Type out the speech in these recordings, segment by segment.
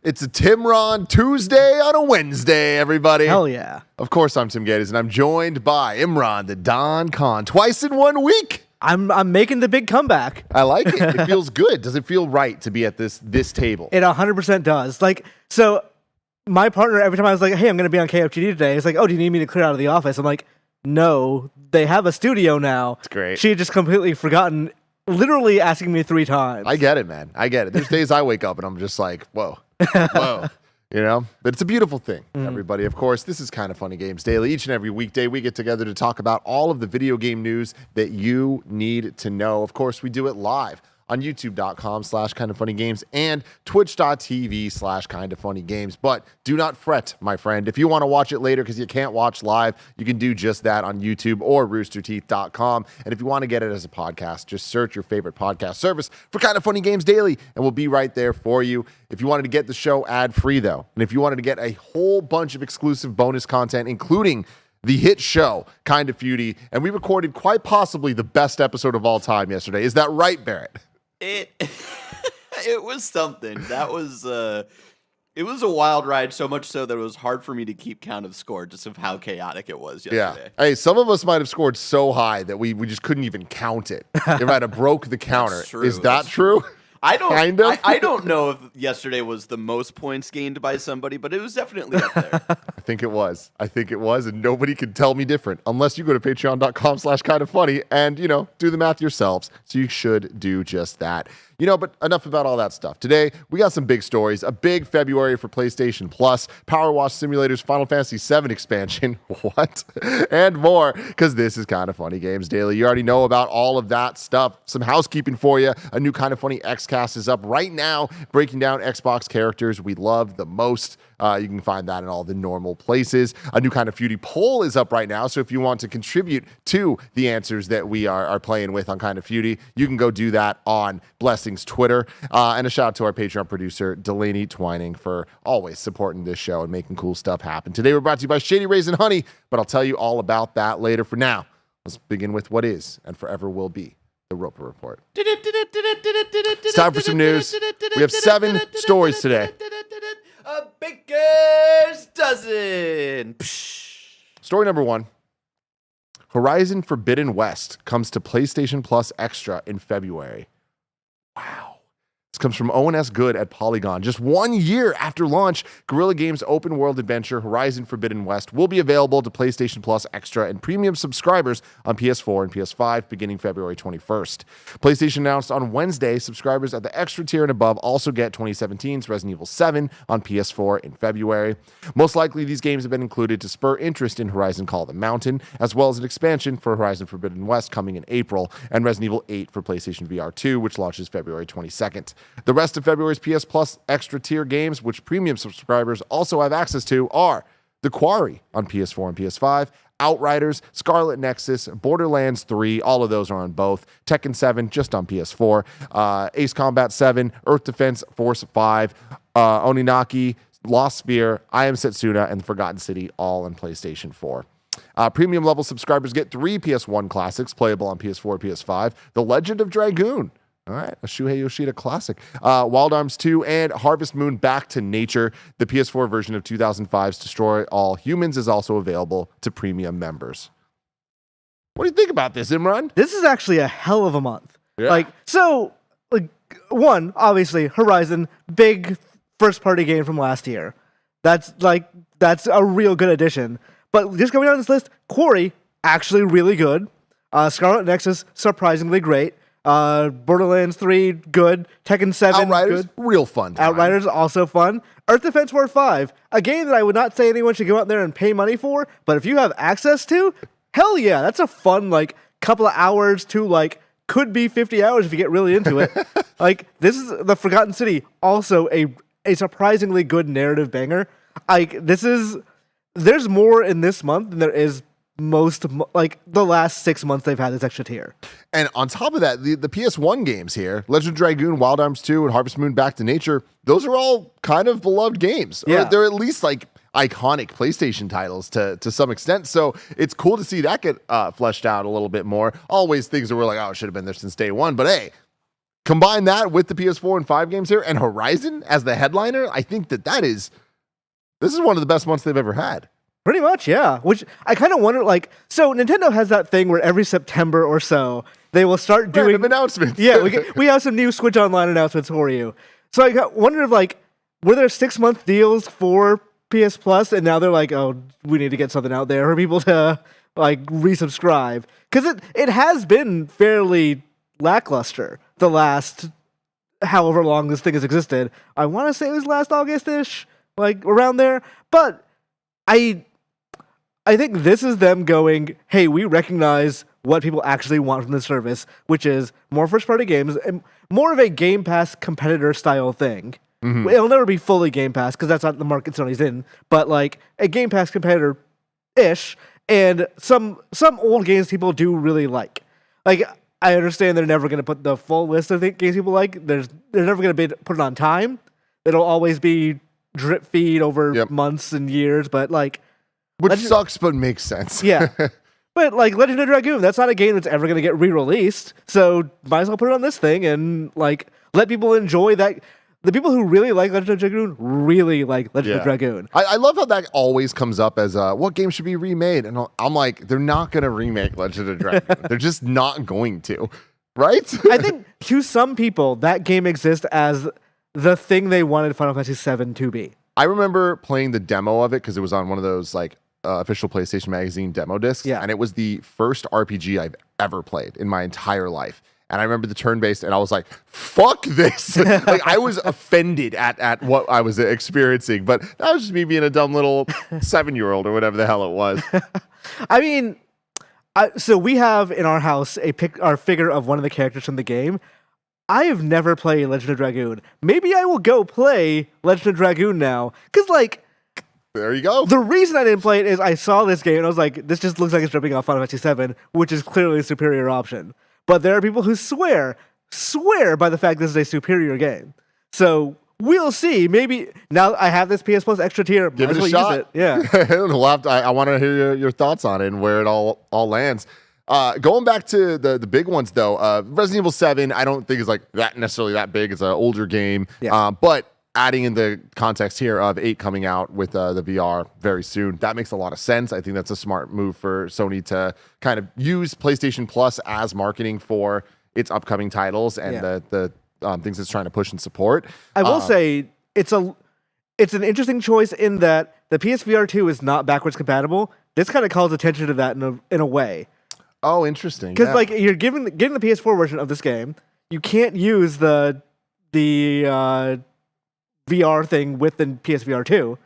It's a Timron Tuesday on a Wednesday, everybody. Hell yeah. Of course, I'm Tim Gates, and I'm joined by Imran, the Don Khan, twice in 1 week. I'm making the big comeback. I like it. It feels good. Does it feel right to be at this table? It 100% does. Like, so my partner, every time I was like, hey, I'm going to be on KFGD today, it's like, oh, do you need me to clear out of the office? I'm like, no, they have a studio now. It's great. She had just completely forgotten, literally asking me 3 times. I get it, man. I get it. There's days I wake up and I'm just like, whoa, whoa. You know, but it's a beautiful thing, everybody. Of course, this is Kinda Funny Games Daily. Each and every weekday, we get together to talk about all of the video game news that you need to know. Of course, we do it live on youtube.com/kindafunnygames and twitch.tv/kindafunnygames. But do not fret, my friend. If you want to watch it later because you can't watch live, you can do just that on YouTube or roosterteeth.com. And if you want to get it as a podcast, just search your favorite podcast service for Kinda Funny Games Daily, and we'll be right there for you. If you wanted to get the show ad-free, though, and if you wanted to get a whole bunch of exclusive bonus content, including the hit show, Kinda Funny, and we recorded quite possibly the best episode of all time yesterday. Is that right, Barrett? It was something. That was it was a wild ride, so much so that it was hard for me to keep count of the score just of how chaotic it was yesterday. Yeah. Hey, some of us might have scored so high that we just couldn't even count it. It might have broke the counter. Is that true? I don't know if yesterday was the most points gained by somebody, but it was definitely up there. I think it was, and nobody can tell me different unless you go to patreon.com/kindafunny and, do the math yourselves. So you should do just that. But enough about all that stuff. Today, we got some big stories. A big February for PlayStation Plus, PowerWash Simulator's Final Fantasy VII expansion, what? And more, because this is Kinda Funny Games Daily. You already know about all of that stuff. Some housekeeping for you. A new Kinda Funny Xcast is up right now, breaking down Xbox characters we love the most. You can find that in all the normal places. A new Kinda Funny poll is up right now, so if you want to contribute to the answers that we are playing with on Kinda Funny, you can go do that on Blessing's Twitter. And a shout out to our Patreon producer, Delaney Twining, for always supporting this show and making cool stuff happen. Today we're brought to you by Shady Raisin Honey, but I'll tell you all about that later. For now, let's begin with what is and forever will be the Roper Report. It's time for some news. We have 7 stories today. A baker's dozen. Story number 1. Horizon Forbidden West comes to PlayStation Plus Extra in February. Wow. This comes from Owen S. Good at Polygon. Just 1 year after launch, Guerrilla Games' open-world adventure Horizon Forbidden West will be available to PlayStation Plus Extra and premium subscribers on PS4 and PS5 beginning February 21st. PlayStation announced on Wednesday subscribers at the Extra tier and above also get 2017's Resident Evil 7 on PS4 in February. Most likely, these games have been included to spur interest in Horizon Call of the Mountain, as well as an expansion for Horizon Forbidden West coming in April, and Resident Evil 8 for PlayStation VR 2, which launches February 22nd. The rest of February's PS Plus Extra tier games, which premium subscribers also have access to, are The Quarry on PS4 and PS5, Outriders, Scarlet Nexus, Borderlands 3, all of those are on both, Tekken 7 just on PS4, Ace Combat 7, Earth Defense Force 5, Oninaki, Lost Sphere, I Am Setsuna, and Forgotten City, all on PlayStation 4. Premium level subscribers get 3 PS1 classics playable on PS4 and PS5, The Legend of Dragoon, all right, a Shuhei Yoshida classic. Wild Arms 2 and Harvest Moon Back to Nature. The PS4 version of 2005's Destroy All Humans is also available to premium members. What do you think about this, Imran? This is actually a hell of a month. Yeah. One, obviously, Horizon, big first-party game from last year. That's a real good addition. But just going down this list, Quarry, actually really good. Scarlet Nexus, surprisingly great. Borderlands 3, good. Tekken 7, Outriders, good. real fun time. Outriders, also fun. Earth Defense Force 5, a game that I would not say anyone should go out there and pay money for, but if you have access to, hell yeah, that's a fun, couple of hours to, could be 50 hours if you get really into it. This is the Forgotten City, also a surprisingly good narrative banger. There's more in this month than there is the last 6 months they've had this extra tier. And on top of that, the PS1 games here, Legend of Dragoon, Wild Arms 2, and Harvest Moon Back to Nature, those are all kind of beloved games. Yeah. They're at least iconic PlayStation titles to some extent. So it's cool to see that get fleshed out a little bit more. Always things that we're like, oh, it should have been there since day one. But hey, combine that with the PS4 and 5 games here and Horizon as the headliner, I think this is one of the best months they've ever had. Pretty much, yeah. Which I kind of wonder, like, so Nintendo has that thing where every September or so they will start doing Random announcements. Yeah, we have some new Switch Online announcements for you. So I wonder if, like, were there 6-month deals for PS Plus, and now they're like, oh, we need to get something out there for people to like resubscribe, because it has been fairly lackluster the last however long this thing has existed. I want to say it was last August-ish, like around there, but I think this is them going, hey, we recognize what people actually want from the service, which is more first-party games and more of a Game Pass competitor style thing. Mm-hmm. It'll never be fully Game Pass because that's not the market Sony's in, but like a Game Pass competitor-ish, and some old games people do really like. Like, I understand they're never going to put the full list of games people like. They're never going to put it on time. It'll always be drip feed over months and years, but like... Which sucks, but makes sense. Yeah. But like Legend of Dragoon, that's not a game that's ever going to get re-released, so might as well put it on this thing and like let people enjoy that. The people who really like Legend of Dragoon really like Legend of Dragoon. I love how that always comes up as what game should be remade, and I'm like, they're not going to remake Legend of Dragoon. They're just not going to, right? I think to some people that game exists as the thing they wanted Final Fantasy VII to be. I remember playing the demo of it because it was on one of those like official PlayStation Magazine demo discs, and it was the first RPG I've ever played in my entire life. And I remember the turn-based, and I was like, fuck this. Like, I was offended at what I was experiencing. But that was just me being a dumb little 7-year-old or whatever the hell it was. I mean, so we have in our house our figure of one of the characters from the game. I have never played Legend of Dragoon. Maybe I will go play Legend of Dragoon now. Because, like... There you go. The reason I didn't play it is I saw this game, and I was like, this just looks like it's ripping off Final Fantasy VII, which is clearly a superior option. But there are people who swear by the fact this is a superior game. So we'll see. Maybe now I have this PS Plus extra tier. Give it a shot. Use it. Yeah. I want to hear your thoughts on it and where it all lands. Going back to the big ones though, Resident Evil 7, I don't think is like that necessarily that big. It's an older game. Yeah. But adding in the context here of 8 coming out with the VR very soon, that makes a lot of sense. I think that's a smart move for Sony to kind of use PlayStation Plus as marketing for its upcoming titles and the things it's trying to push and support. I will say it's an interesting choice in that the PSVR 2 is not backwards compatible. This kind of calls attention to that in a way. Oh, interesting. Because like you're getting the PS4 version of this game, you can't use the VR thing with the PSVR 2,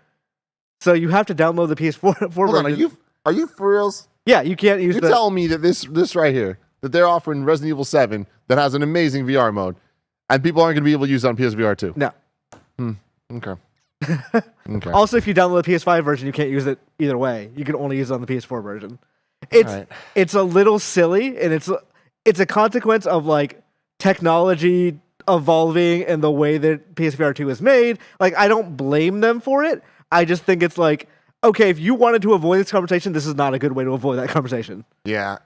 so you have to download the PS4 version. Are you for reals? Yeah, you can't use. You're telling me that this right here, that they're offering Resident Evil 7 that has an amazing VR mode, and people aren't going to be able to use it on PSVR 2? No. Okay. Okay. Also, if you download the PS5 version, you can't use it either way. You can only use it on the PS4 version. It's a little silly, and it's a consequence of like technology evolving and the way that PSVR 2 is made. Like, I don't blame them for it. I just think it's like, okay, if you wanted to avoid this conversation, this is not a good way to avoid that conversation. Yeah.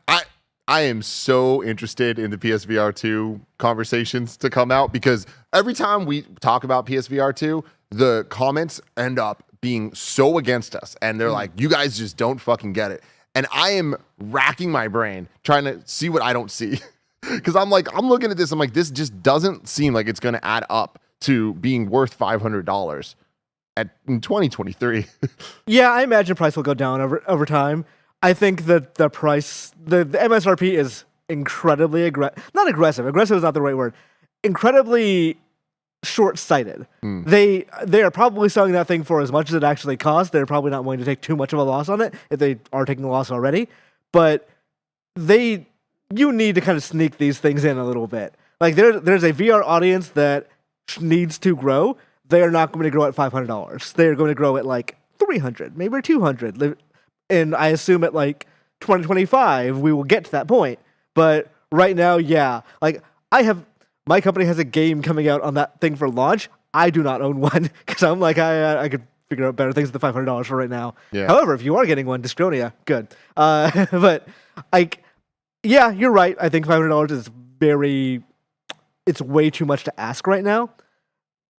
I am so interested in the PSVR 2 conversations to come out, because every time we talk about PSVR 2, the comments end up being so against us, and they're like, you guys just don't fucking get it. And I am racking my brain trying to see what I don't see. Because I'm looking at this, I'm like, this just doesn't seem like it's going to add up to being worth $500 in 2023. Yeah, I imagine price will go down over time. I think that the price, the MSRP is incredibly not aggressive. Aggressive is not the right word. Incredibly short-sighted. They are probably selling that thing for as much as it actually costs. They're probably not willing to take too much of a loss on it if they are taking a loss already. But you need to kind of sneak these things in a little bit. Like there's a VR audience that needs to grow. They are not going to grow at $500. They are going to grow at like $300, maybe $200. And I assume at like 2025 we will get to that point. But right now, yeah, like my company has a game coming out on that thing for launch. I do not own one because I'm like I could figure out better things than $500 for right now. Yeah. However, if you are getting one, Discronia, good. But like. Yeah, you're right. I think $500 is very it's way too much to ask right now.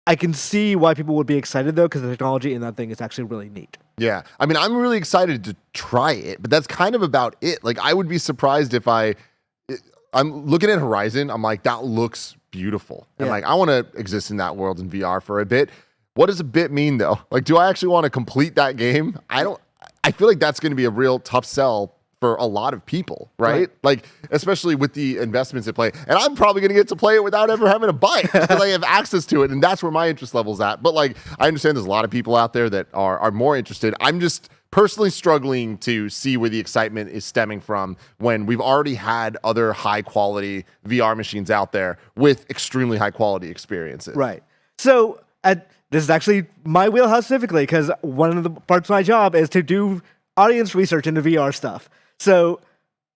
I can see why people would be excited though, because the technology in that thing is actually really neat. Yeah. I mean, I'm really excited to try it, but that's kind of about it. Like, I would be surprised if I'm looking at Horizon, I'm like, that looks beautiful. And like, I want to exist in that world in VR for a bit. What does a bit mean though? Like, do I actually want to complete that game? I feel like that's going to be a real tough sell for a lot of people, right? Like, especially with the investments at play. And I'm probably going to get to play it without ever having to buy it because I have access to it. And that's where my interest level's at. But like, I understand there's a lot of people out there that are more interested. I'm just personally struggling to see where the excitement is stemming from when we've already had other high quality VR machines out there with extremely high quality experiences. Right. So this is actually my wheelhouse specifically, because one of the parts of my job is to do audience research into VR stuff. So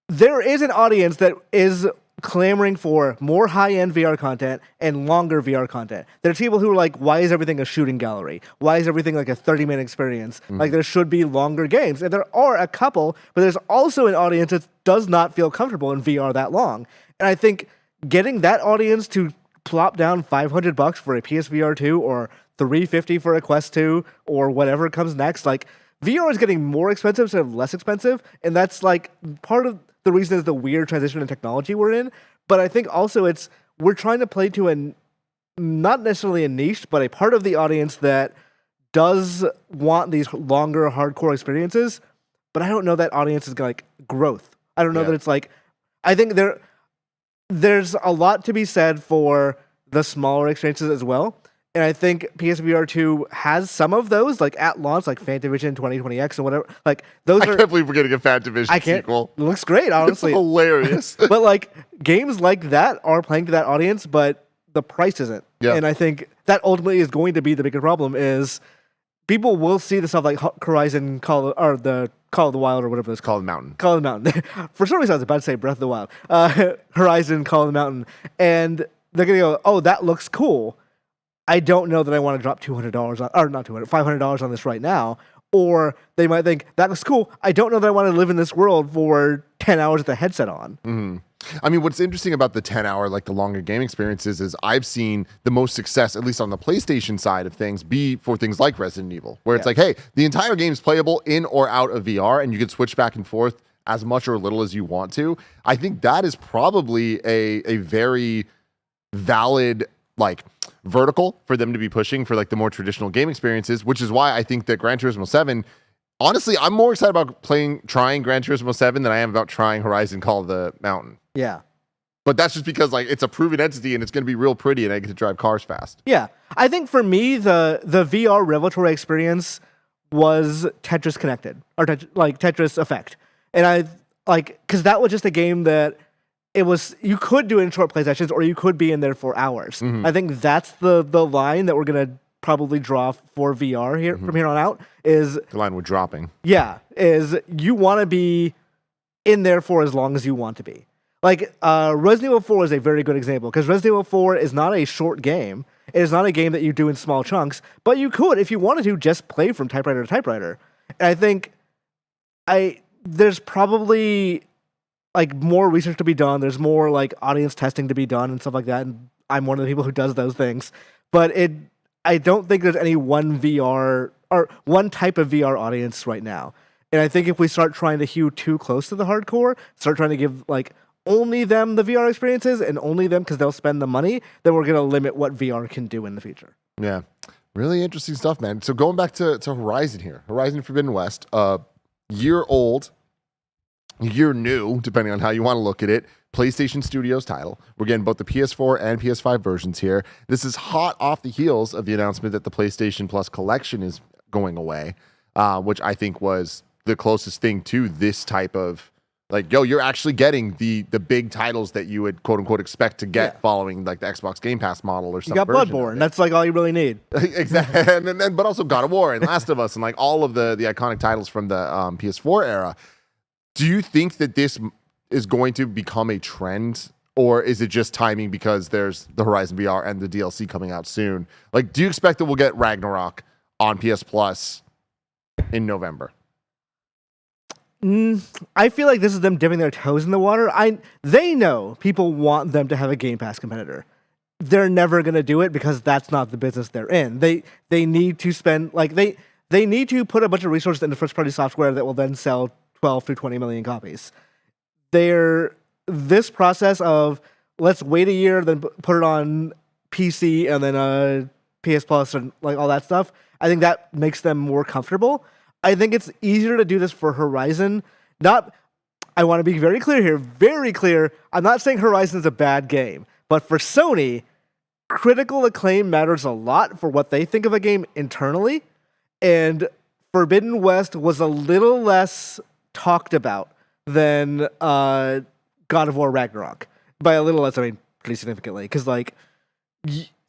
there is an audience that is clamoring for more high-end VR content and longer VR content. There's people who are like, why is everything a shooting gallery? Why is everything like a 30-minute experience? Like, there should be longer games. And there are a couple, but there's also an audience that does not feel comfortable in VR that long. And I think getting that audience to plop down $500 for a PSVR 2 or $350 for a Quest 2 or whatever comes next, like, VR is getting more expensive instead of less expensive, and that's like part of the reason is the weird transition in technology we're in. But I think also we're trying to play to not necessarily a niche, but a part of the audience that does want these longer hardcore experiences. But I don't know that audience is like growth. I don't know that it's like, I think there's a lot to be said for the smaller experiences as well. And I think PSVR 2 has some of those, like at launch, like Fantavision 2020X and whatever. Like those I can't believe we're getting a Fantavision sequel. It looks great, honestly. It's hilarious. But like games like that are playing to that audience, but the price isn't. Yeah. And I think that ultimately is going to be the bigger problem is people will see the stuff like Horizon or the Call of the Wild or whatever it's Call called. of the Mountain. Call of the Mountain. For some reason I was about to say Breath of the Wild. Horizon, Call of the Mountain. And they're going to go, oh, that looks cool. I don't know that I want to drop $500 on this right now. Or they might think, that looks cool. I don't know that I want to live in this world for 10 hours with the headset on. Mm-hmm. I mean, what's interesting about the 10-hour, like the longer game experiences is I've seen the most success, at least on the PlayStation side of things, be for things like Resident Evil, where it's like, hey, the entire game's playable in or out of VR, and you can switch back and forth as much or little as you want to. I think that is probably a very valid, like, vertical for them to be pushing for like the more traditional game experiences, which is why I think that Gran Turismo 7, honestly, I'm more excited about trying Gran Turismo 7 than I am about trying Horizon Call of the Mountain. Yeah. But that's just because like it's a proven entity and it's going to be real pretty and I get to drive cars fast. Yeah. I think for me, the VR revelatory experience was Tetris Connected or Tetris Effect. And I like, because that was just a game that you could do it in short play sessions or you could be in there for hours. Mm-hmm. I think that's the line that we're going to probably draw for VR here from here on out is the line we're dropping. Yeah. Is you want to be in there for as long as you want to be. Like, Resident Evil 4 is a very good example because Resident Evil 4 is not a short game. It is not a game that you do in small chunks, but you could, if you wanted to, just play from typewriter to typewriter. And I think there's probably like more research to be done. There's more like audience testing to be done and stuff like that. And I'm one of the people who does those things. But I don't think there's any one VR or one type of VR audience right now. And I think if we start trying to hew too close to the hardcore, start trying to give like only them the VR experiences and only them because they'll spend the money, then we're going to limit what VR can do in the future. Yeah. Really interesting stuff, man. So going back to Horizon here, Horizon Forbidden West, year old, year new, depending on how you want to look at it, PlayStation Studios title. We're getting both the PS4 and PS5 versions here. This is hot off the heels of the announcement that the PlayStation Plus collection is going away, which I think was the closest thing to this type of like, yo, you're actually getting the big titles that you would quote unquote expect to get following like the Xbox Game Pass model or something. You got Bloodborne. That's like all you really need. Exactly. and then, but also God of War and Last of Us and like all of the iconic titles from the PS4 era. Do you think that this is going to become a trend, or is it just timing because there's the Horizon VR and the DLC coming out soon? Like, do you expect that we'll get Ragnarok on PS Plus in November? I feel like this is them dipping their toes in the water. They know people want them to have a Game Pass competitor. they're never going to do it because that's not the business they're in. They need to spend like they need to put a bunch of resources into first party software that will then sell 12 to 20 million copies. This process of let's wait a year, then put it on PC and then PS Plus and like all that stuff, I think that makes them more comfortable. I think it's easier to do this for Horizon. I want to be very clear here, very clear. I'm not saying Horizon's a bad game, but for Sony, critical acclaim matters a lot for what they think of a game internally, and Forbidden West was a little less talked about than God of War Ragnarok. By a little less, I mean pretty significantly, because like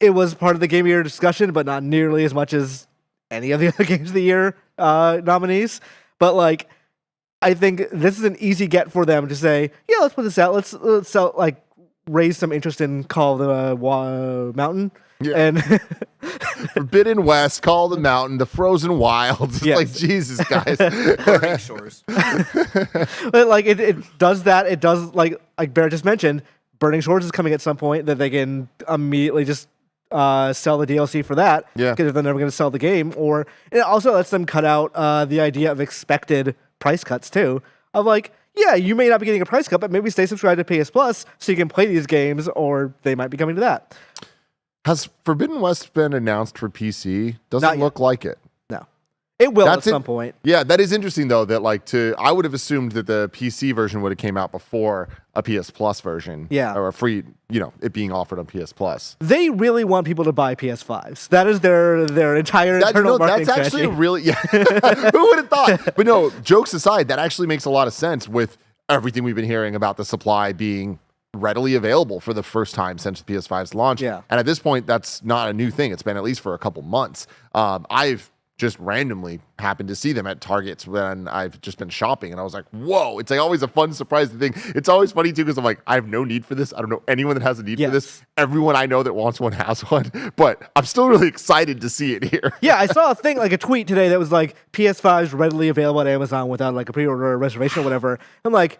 it was part of the Game of the Year discussion, but not nearly as much as any of the other Games of the Year nominees. But like, I think this is an easy get for them to say, yeah, let's put this out. Let's sell, like, raise some interest in Call of the Mountain. Yeah. And Forbidden West, Call of the Mountain, the Frozen Wilds. Yes. Like, Jesus, guys. Burning Shores. But like it does that. It does like Barrett just mentioned, Burning Shores is coming at some point that they can immediately just sell the DLC for that. Yeah. Because they're never going to sell the game. Or it also lets them cut out the idea of expected price cuts too. Of like, yeah, you may not be getting a price cut, but maybe stay subscribed to PS Plus so you can play these games, or they might be coming to that. Has Forbidden West been announced for PC? Doesn't look like it. No. It will at some point. Yeah, that is interesting though, that like I would have assumed that the PC version would have came out before a PS Plus version. Yeah. Or a free, it being offered on PS Plus. They really want people to buy PS5s. That is their entire internal marketing that's strategy. Actually really, yeah. Who would have thought? But no, jokes aside, that actually makes a lot of sense with everything we've been hearing about the supply being readily available for the first time since the PS5's launch. Yeah. And at this point, that's not a new thing. It's been at least for a couple months. I've just randomly happened to see them at Targets when I've just been shopping, and I was like, whoa, it's like always a fun surprise thing. It's always funny too, because I'm like, I have no need for this. I don't know anyone that has a need for this. Everyone I know that wants one has one, but I'm still really excited to see it here. Yeah, I saw a thing, like a tweet today that was like, PS5 is readily available at Amazon without like a pre-order or reservation or whatever. I'm like,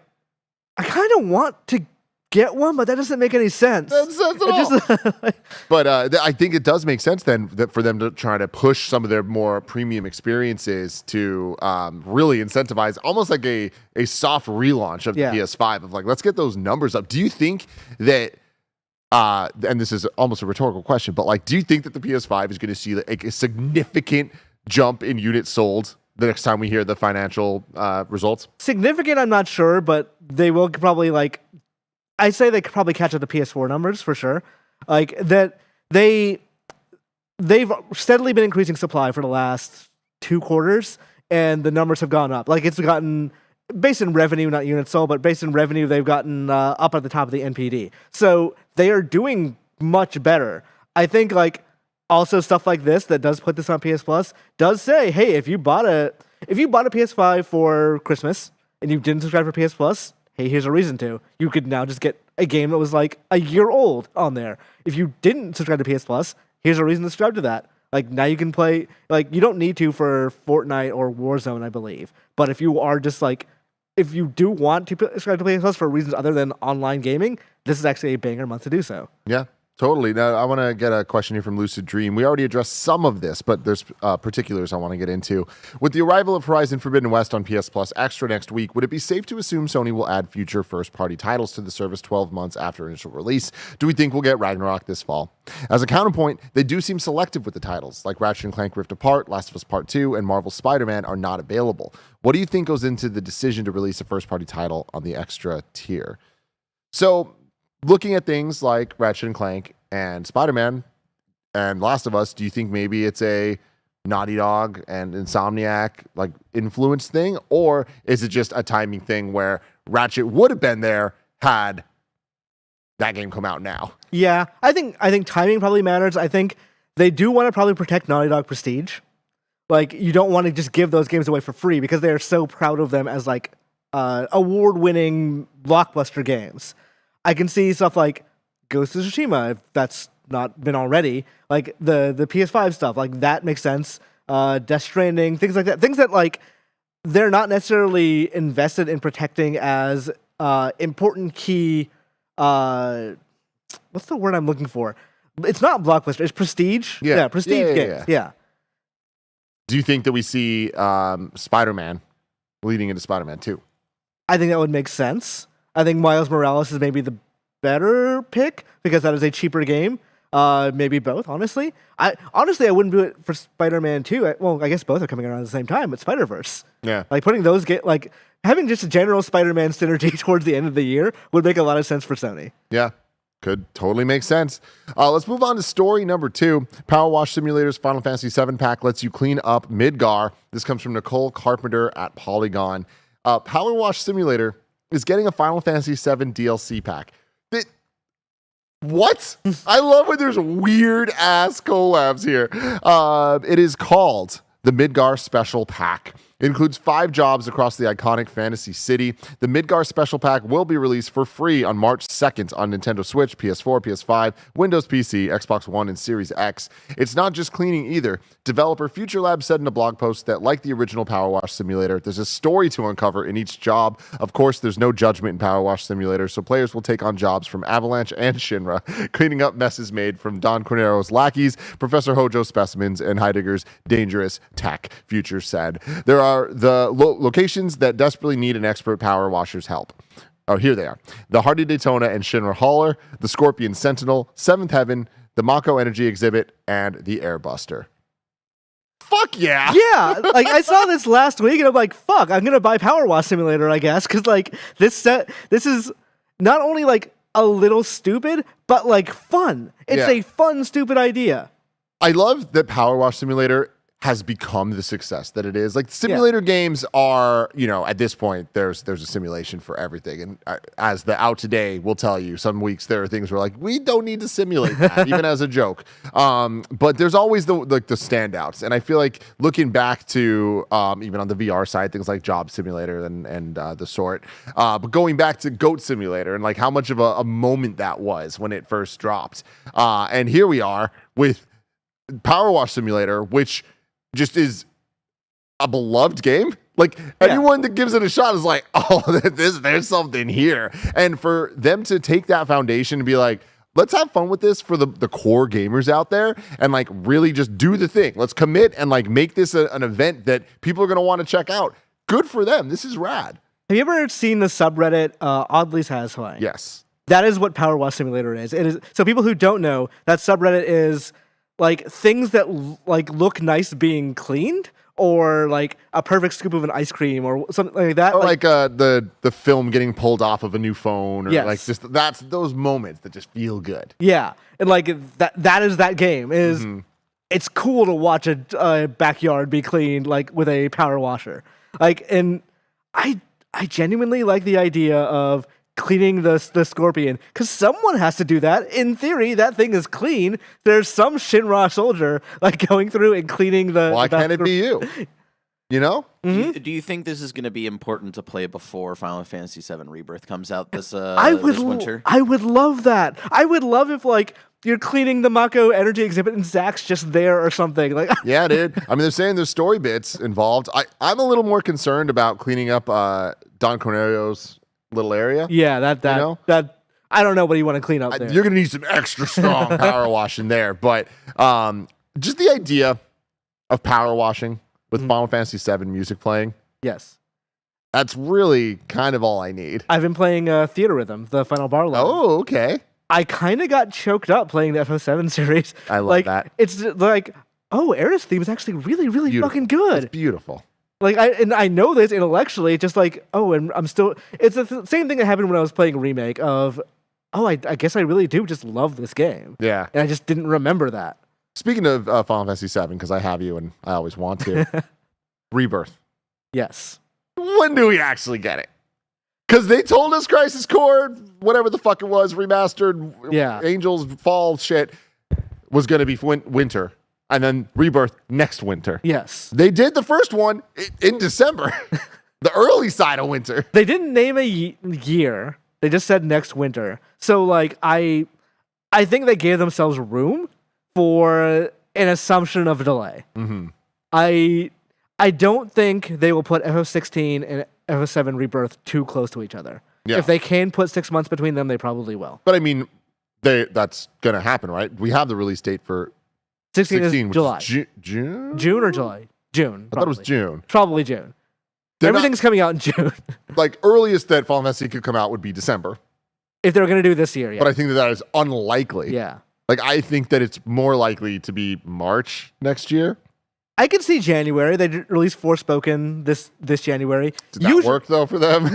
I kind of want to get one, but that doesn't make any sense. That doesn't at all. But I think it does make sense then for them to try to push some of their more premium experiences to really incentivize almost like a soft relaunch of the PS5 of like, let's get those numbers up. Do you think that, and this is almost a rhetorical question, but like, do you think that the PS5 is going to see like a significant jump in units sold the next time we hear the financial results? Significant, I'm not sure, but they will probably like, I say they could probably catch up the PS4 numbers for sure. Like that, they've steadily been increasing supply for the last 2 quarters, and the numbers have gone up. Like it's gotten, based in revenue, not units sold, but based in revenue, they've gotten up at the top of the NPD. So they are doing much better. I think like also stuff like this that does put this on PS Plus does say, hey, if you bought a PS5 for Christmas and you didn't subscribe for PS Plus, hey, here's a reason to. You could now just get a game that was like a year old on there. If you didn't subscribe to PS Plus, here's a reason to subscribe to that. Like now you can play, like you don't need to for Fortnite or Warzone, I believe. But if you are just like, if you do want to subscribe to PS Plus for reasons other than online gaming, this is actually a banger month to do so. Yeah. Totally. Now, I want to get a question here from Lucid Dream. We already addressed some of this, but there's particulars I want to get into. With the arrival of Horizon Forbidden West on PS Plus Extra next week, would it be safe to assume Sony will add future first-party titles to the service 12 months after initial release? Do we think we'll get Ragnarok this fall? As a counterpoint, they do seem selective with the titles, like Ratchet & Clank Rift Apart, Last of Us Part 2, and Marvel's Spider-Man are not available. What do you think goes into the decision to release a first-party title on the Extra tier? So, looking at things like Ratchet & Clank and Spider-Man and Last of Us, do you think maybe it's a Naughty Dog and Insomniac like influence thing, or is it just a timing thing where Ratchet would have been there had that game come out now? Yeah, I think timing probably matters. I think they do want to probably protect Naughty Dog prestige. Like you don't want to just give those games away for free because they are so proud of them as like award-winning blockbuster games. I can see stuff like Ghost of Tsushima, if that's not been already, like the PS5 stuff, like that makes sense. Death Stranding, things like that. Things that like they're not necessarily invested in protecting as important key what's the word I'm looking for? It's not blockbuster. It's prestige. Yeah. Prestige games. Yeah. Do you think that we see Spider-Man leading into Spider-Man 2? I think that would make sense. I think Miles Morales is maybe the better pick because that is a cheaper game. Maybe both, honestly. I wouldn't do it for Spider-Man 2. Well, I guess both are coming around at the same time, but Spider-Verse. Yeah. Like putting those like having just a general Spider-Man synergy towards the end of the year would make a lot of sense for Sony. Yeah. Could totally make sense. Let's move on to story number 2. PowerWash Simulator's Final Fantasy VII pack lets you clean up Midgar. This comes from Nicole Carpenter at Polygon. PowerWash Simulator is getting a Final Fantasy VII DLC pack. What? I love when there's weird ass collabs here. It is called the Midgar Special Pack. It includes 5 jobs across the iconic fantasy city. The Midgar Special Pack will be released for free on March 2nd on Nintendo Switch, PS4, PS5, Windows PC, Xbox One, and Series X. It's not just cleaning either. Developer Future Lab said in a blog post that, like the original PowerWash Simulator, there's a story to uncover in each job. Of course, there's no judgment in PowerWash Simulator, so players will take on jobs from Avalanche and Shinra, cleaning up messes made from Don Cornero's lackeys, Professor Hojo specimens, and Heidegger's dangerous tech, Future said. There are the locations that desperately need an expert power washer's help. Oh, here they are. The Hardy Daytona and Shinra Hauler, the Scorpion Sentinel, Seventh Heaven, the Mako Energy Exhibit, and the Airbuster. Fuck yeah! Yeah, like I saw this last week and I'm like, fuck, I'm gonna buy Power Wash Simulator, I guess, because like this is not only like a little stupid, but like fun. It's a fun, stupid idea. I love that Power Wash Simulator has become the success that it is. Like simulator games are, at this point, there's a simulation for everything. And as the Out Today will tell you, some weeks there are things where like, we don't need to simulate that, even as a joke. But there's always the standouts. And I feel like looking back to, even on the VR side, things like Job Simulator and the sort, but going back to Goat Simulator and like how much of a moment that was when it first dropped. And here we are with Power Wash Simulator, which just is a beloved game. Like anyone that gives it a shot is like, oh, there's something here. And for them to take that foundation and be like, let's have fun with this for the core gamers out there and like really just do the thing. Let's commit and like make this an event that people are going to want to check out. Good for them. This is rad. Have you ever seen the subreddit Oddly Satisfying? Yes. That is what Power Wash Simulator is. It is. So people who don't know, that subreddit is like things that like look nice being cleaned, or like a perfect scoop of an ice cream, or something like that. Or like the film getting pulled off of a new phone, or yes. like just that's those moments that just feel good. Yeah, and like that is that game. Is It's cool to watch a backyard be cleaned like with a power washer. Like, and I genuinely like the idea of cleaning the Scorpion, because someone has to do that. In theory, that thing is clean. There's some Shinra soldier like going through and cleaning the. Why can't it be you? You know? Mm-hmm. Do you think this is going to be important to play before Final Fantasy VII Rebirth comes out this winter? I would love that. I would love if like you're cleaning the Mako Energy Exhibit and Zach's just there or something. Like, yeah, dude. I mean, they're saying there's story bits involved. I'm a little more concerned about cleaning up Don Cornelio's little area. Yeah, that I don't know what you want to clean up there. You're gonna need some extra strong power wash in there, but just the idea of power washing with Final Fantasy VII music playing. Yes, that's really kind of all I need. I've been playing Theater Rhythm, the final bar level. Oh, okay. I kind of got choked up playing the FF7 series. I love that. It's like, oh, Aerith's theme is actually really, really beautiful. fucking good. It's beautiful. Like I know this intellectually, just like, oh, and I'm still. It's the same thing that happened when I was playing Remake of, oh, I guess I really do just love this game. Yeah, and I just didn't remember that. Speaking of Final Fantasy VII, because I have you and I always want to, Rebirth. Yes. When do we actually get it? Because they told us Crisis Core, whatever the fuck it was, remastered, Angels Fall shit, was going to be winter. And then Rebirth next winter. Yes. They did the first one in December. The early side of winter. They didn't name a year. They just said next winter. So, like, I think they gave themselves room for an assumption of delay. Mm-hmm. I don't think they will put FF16 and FF7 Rebirth too close to each other. Yeah. If they can put 6 months between them, they probably will. But I mean, That's going to happen, right? We have the release date for 16 is which July. is June? June or July? June. I thought it was June. Probably June. They're Everything's coming out in June. like earliest that Final Fantasy could come out would be December. If they were going to do it this year, yeah. But I think that is unlikely. Yeah. Like I think that it's more likely to be March next year. I could see January. They released Forspoken this January. Did that work though for them?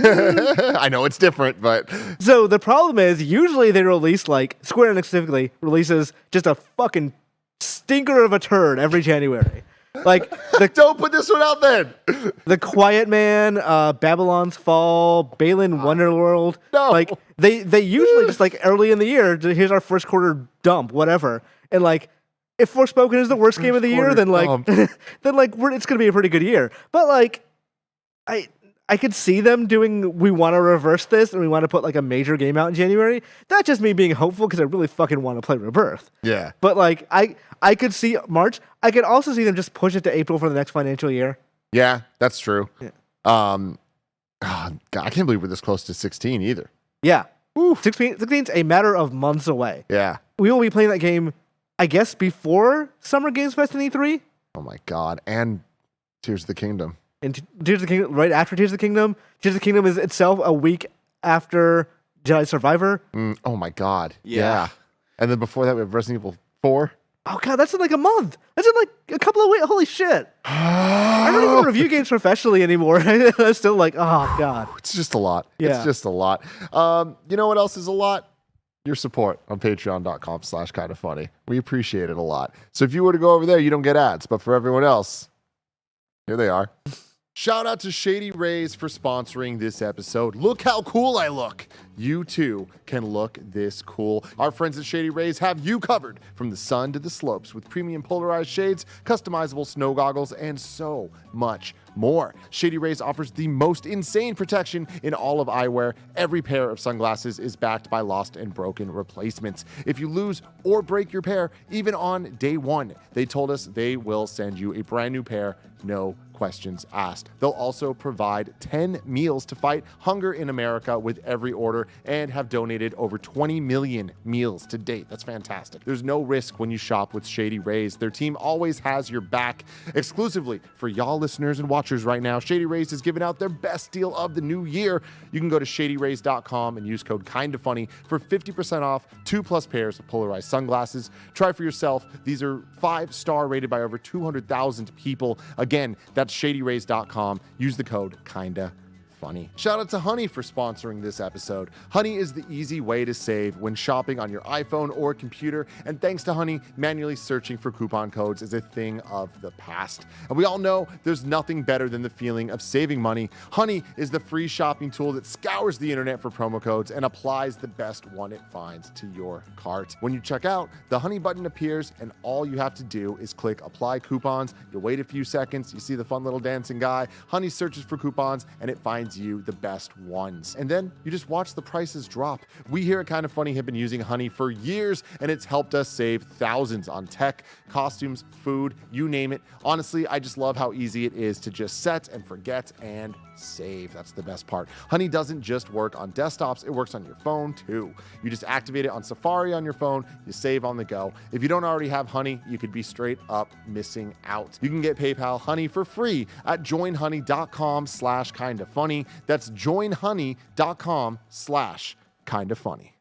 I know it's different, but So the problem is usually they release like Square Enix specifically releases just a fucking stinker of a turd every January. Like don't put this one out then. The Quiet Man, Babylon's Fall, Balin Wonderworld. No. Like they usually just like early in the year, here's our first quarter dump, whatever. And like if Forspoken is the worst game of the year, then like it's gonna be a pretty good year. But like I could see them doing, we want to reverse this and we want to put like a major game out in January. That's just me being hopeful because I really fucking want to play Rebirth. Yeah. But like I could see March. I could also see them just push it to April for the next financial year. Yeah, that's true. Yeah. God, I can't believe we're this close to 16 either. Yeah. 16's a matter of months away. Yeah. We will be playing that game, I guess, before Summer Games Fest and E3. Oh my God. And Tears of the Kingdom. And Tears of the Kingdom, right after Tears of the Kingdom. Tears of the Kingdom is itself a week after Jedi Survivor. Oh my God. Yeah. And then before that, we have Resident Evil 4. Oh God, that's in like a month. That's in like a couple of weeks. Holy shit. I don't even review games professionally anymore. I'm still like, oh God. It's just a lot. Yeah. It's just a lot. You know what else is a lot? Your support on patreon.com/kindafunny. We appreciate it a lot. So if you were to go over there, you don't get ads. But for everyone else, here they are. Shout out to Shady Rays for sponsoring this episode. Look how cool I look. You too can look this cool. Our friends at Shady Rays have you covered from the sun to the slopes with premium polarized shades, customizable snow goggles, and so much more. Shady Rays offers the most insane protection in all of eyewear. Every pair of sunglasses is backed by lost and broken replacements. If you lose or break your pair, even on day one, they told us they will send you a brand new pair, no questions asked. They'll also provide 10 meals to fight hunger in America with every order and have donated over 20 million meals to date. That's fantastic. There's no risk when you shop with Shady Rays. Their team always has your back. Exclusively for y'all listeners and watchers right now, Shady Rays is giving out their best deal of the new year. You can go to shadyrays.com and use code KINDAFUNNY for 50% off 2+ pairs of polarized sunglasses. Try for yourself. These are 5-star rated by over 200,000 people. Again, that's shadyrays.com. Use the code KINDAFUNNY. Shout out to Honey for sponsoring this episode. Honey is the easy way to save when shopping on your iPhone or computer, and thanks to Honey, manually searching for coupon codes is a thing of the past. And we all know there's nothing better than the feeling of saving money. Honey is the free shopping tool that scours the internet for promo codes and applies the best one it finds to your cart. When you check out, the Honey button appears, and all you have to do is click Apply Coupons. You wait a few seconds, you see the fun little dancing guy. Honey searches for coupons, and it finds you the best ones. And then you just watch the prices drop. We here at Kinda Funny have been using Honey for years, and it's helped us save thousands on tech, costumes, food, you name it. Honestly, I just love how easy it is to just set and forget and save. That's the best part. Honey doesn't just work on desktops, it works on your phone too. You just activate it on Safari on your phone, you save on the go. If you don't already have Honey, you could be straight up missing out. You can get PayPal Honey for free at joinhoney.com/kindafunny. That's joinhoney.com/kindafunny.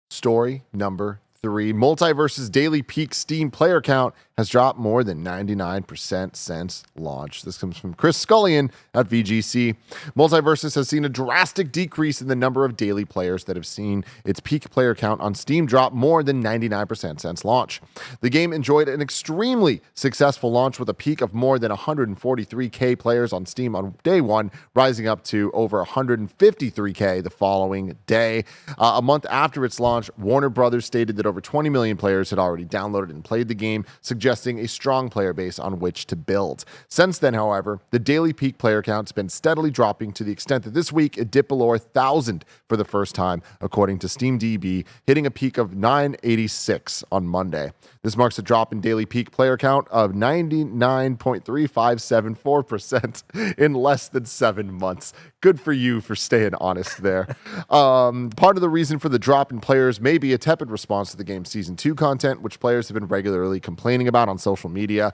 Story number 3. MultiVersus daily peak Steam player count has dropped more than 99% since launch. This comes from Chris Scullion at VGC. MultiVersus has seen a drastic decrease in the number of daily players that have seen its peak player count on Steam drop more than 99% since launch. The game enjoyed an extremely successful launch with a peak of more than 143K players on Steam on day one, rising up to over 153K the following day. A month after its launch, Warner Brothers stated that over 20 million players had already downloaded and played the game, suggesting suggesting a strong player base on which to build. Since then, however, the daily peak player count has been steadily dropping to the extent that this week it dipped below 1,000 for the first time, according to SteamDB, hitting a peak of 986 on Monday. This marks a drop in daily peak player count of 99.3574% in less than 7 months. Good for you for staying honest there. Part of the reason for the drop in players may be a tepid response to the game's Season 2 content, which players have been regularly complaining about on social media.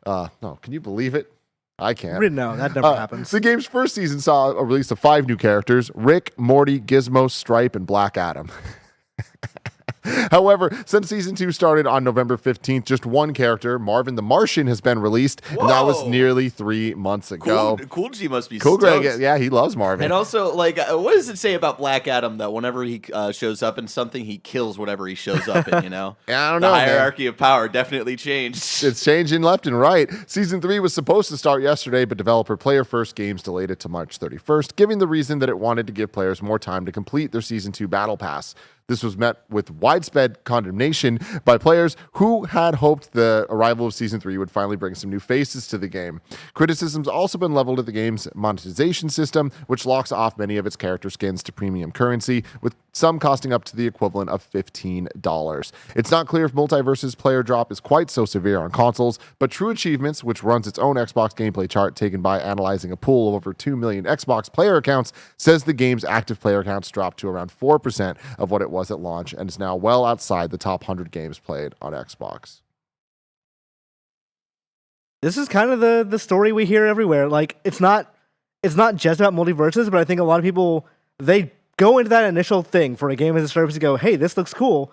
No, can you believe it? I can't. No, that never happens. The game's first season saw a release of 5 new characters: Rick, Morty, Gizmo, Stripe, and Black Adam. However, since Season 2 started on November 15th, just one character, Marvin the Martian, has been released, and that was nearly 3 months ago. Cool G must be Cool stoked. Greg, yeah, he loves Marvin. And also, like, what does it say about Black Adam that whenever he shows up in something, he kills whatever he shows up in, you know? Yeah, I don't know, The man. hierarchy of power definitely changed. It's changing left and right. Season 3 was supposed to start yesterday, but developer Player First Games delayed it to March 31st, giving the reason that it wanted to give players more time to complete their Season 2 Battle Pass. This was met with widespread condemnation by players who had hoped the arrival of Season 3 would finally bring some new faces to the game. Criticism's also been leveled at the game's monetization system, which locks off many of its character skins to premium currency, with some costing up to the equivalent of $15. It's not clear if MultiVersus player drop is quite so severe on consoles, but True Achievements, which runs its own Xbox gameplay chart taken by analyzing a pool of over 2 million Xbox player accounts, says the game's active player accounts dropped to around 4% of what it was at launch and is now well outside the top 100 games played on Xbox. This is kind of the story we hear everywhere. Like, it's not just about MultiVersus, but I think a lot of people, they go into that initial thing for a game as a service to go, hey, this looks cool,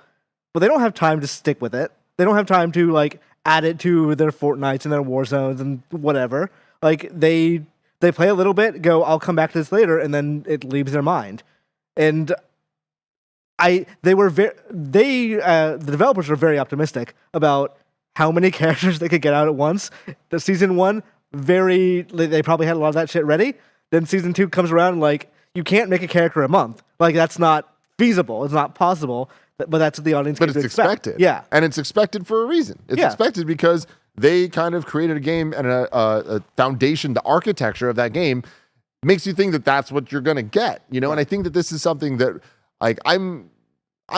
but they don't have time to stick with it. They don't have time to, like, add it to their Fortnites and their Warzones and whatever. Like, they play a little bit, go, I'll come back to this later, and then it leaves their mind. And the developers were very optimistic about how many characters they could get out at once. The Season 1, they probably had a lot of that shit ready. Then Season 2 comes around and, like, you can't make a character a month. Like, that's not feasible. It's not possible. But that's what the audience But came it's to expect. expected. Yeah. And it's expected for a reason. It's expected because they kind of created a game and a foundation, the architecture of that game makes you think that that's what you're going to get, you know? And I think that this is something that, like, I'm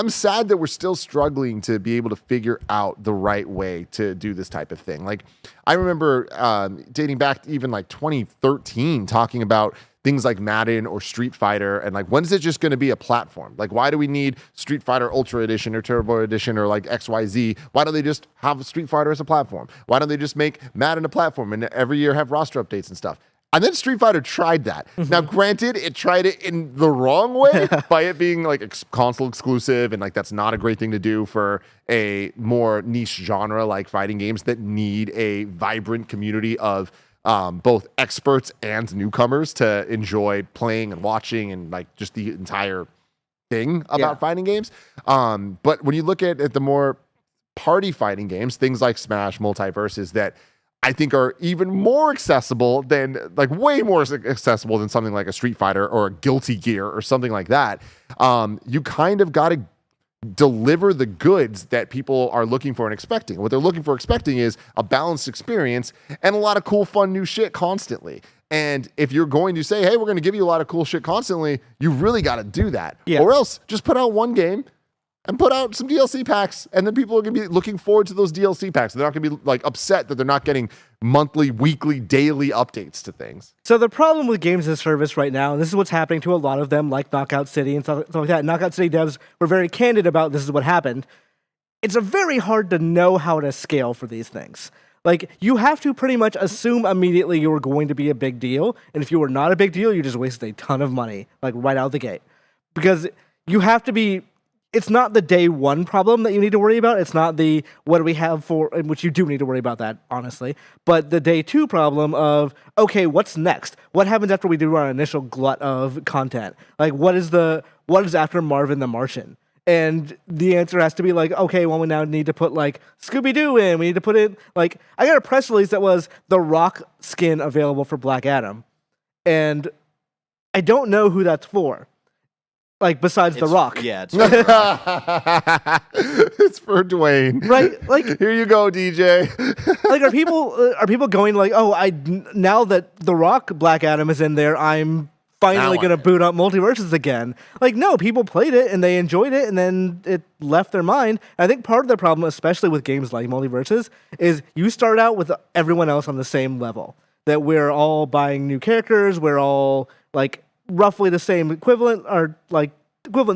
sad that we're still struggling to be able to figure out the right way to do this type of thing. Like, I remember dating back to even like 2013 talking about things like Madden or Street Fighter, and like, when is it just going to be a platform? Like, why do we need Street Fighter Ultra Edition or Turbo Edition or like XYZ? Why don't they just have Street Fighter as a platform? Why don't they just make Madden a platform and every year have roster updates and stuff? And then Street Fighter tried that. Now, granted, it tried it in the wrong way by it being like console exclusive, and like that's not a great thing to do for a more niche genre like fighting games that need a vibrant community of both experts and newcomers to enjoy playing and watching and like just the entire thing about fighting games. But when you look at the more party fighting games, things like Smash, MultiVersus, that I think are even more accessible than, like, way more accessible than something like a Street Fighter or a Guilty Gear or something like that. You kind of got to deliver the goods that people are looking for and expecting. What they're looking for expecting is a balanced experience and a lot of cool, fun, new shit constantly. And if you're going to say, hey, we're going to give you a lot of cool shit constantly, you really got to do that. Yeah. Or else just put out one game and put out some DLC packs, and then people are going to be looking forward to those DLC packs. They're not going to be like upset that they're not getting monthly, weekly, daily updates to things. So the problem with games as a service right now, and this is what's happening to a lot of them, like Knockout City and stuff like that. Knockout City devs were very candid about this is what happened. It's very hard to know how to scale for these things. Like, you have to pretty much assume immediately you're going to be a big deal, and if you were not a big deal, you just wasted a ton of money, like right out the gate. Because you have to be... It's not the day one problem that you need to worry about. It's not the what do we have for, which you do need to worry about that, honestly. But the day two problem of, okay, what's next? What happens after we do our initial glut of content? Like, what is after Marvin the Martian? And the answer has to be like, okay, well, we now need to put like Scooby-Doo in. We need to put in, like, I got a press release that was the Rock skin available for Black Adam. And I don't know who that's for. Like besides The Rock. Yeah, it's for The Rock. It's for Dwayne. Right? Like Here you go, DJ. like are people going like, "Oh, now that The Rock Black Adam is in there, I'm finally Now going to boot up MultiVersus again." Like no, people played it and they enjoyed it and then it left their mind. I think part of the problem, especially with games like MultiVersus, is you start out with everyone else on the same level. That we're all buying new characters, we're all like roughly the same equivalent